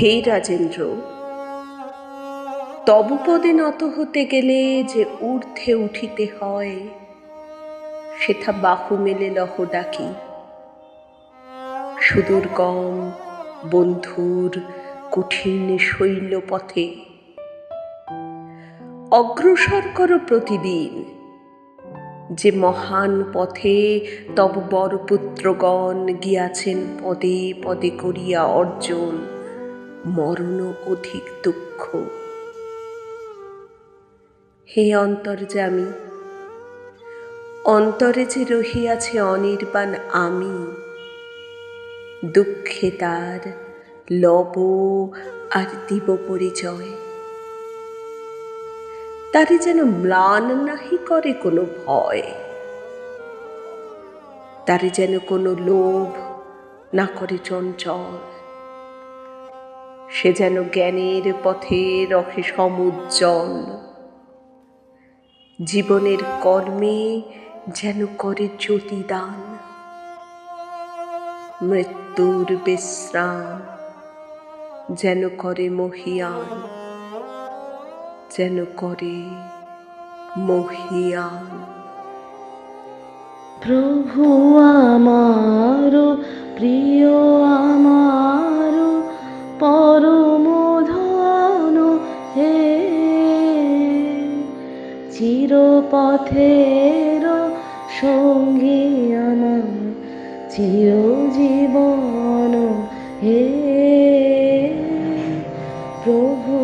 হে রাজেন্দ্র, তব পদে নত হতে গেলে যে ঊর্ধ্বে উঠিতে হয়, সেথা বাহু মেলে লহ ডাকি। সুদূর্গম বন্ধুর কঠিন শৈল পথে অগ্রসর কর প্রতিদিন, যে মহান পথে তব বরপুত্রগণ গিয়াছেন পদে পদে করিয়া অর্জন মরণ অধিক দুঃখ। হে অন্তর্যামী, অন্তরে যে রহিয়াছে অনির্বাণ আমি, দুঃখে তার লব আর দিব পরিচয়। তারে যেন ম্লান নাহি করে কোনো ভয়, তারে যেন কোনো লোভ না করে চঞ্চল। সে যেন জ্ঞানের পথে রহে সমুজ্জ্বল, জীবনের কর্মে যেন করে জ্যোতিদান। মৃত্যুর বিশ্রাম যেন করে মহিয়ান, যেন করে মহিয়ান। প্রভু আমার প্রিয়, আমার পরম ধন হে, চিরপথের সঙ্গী আমার চিরজীবন হে। প্রভু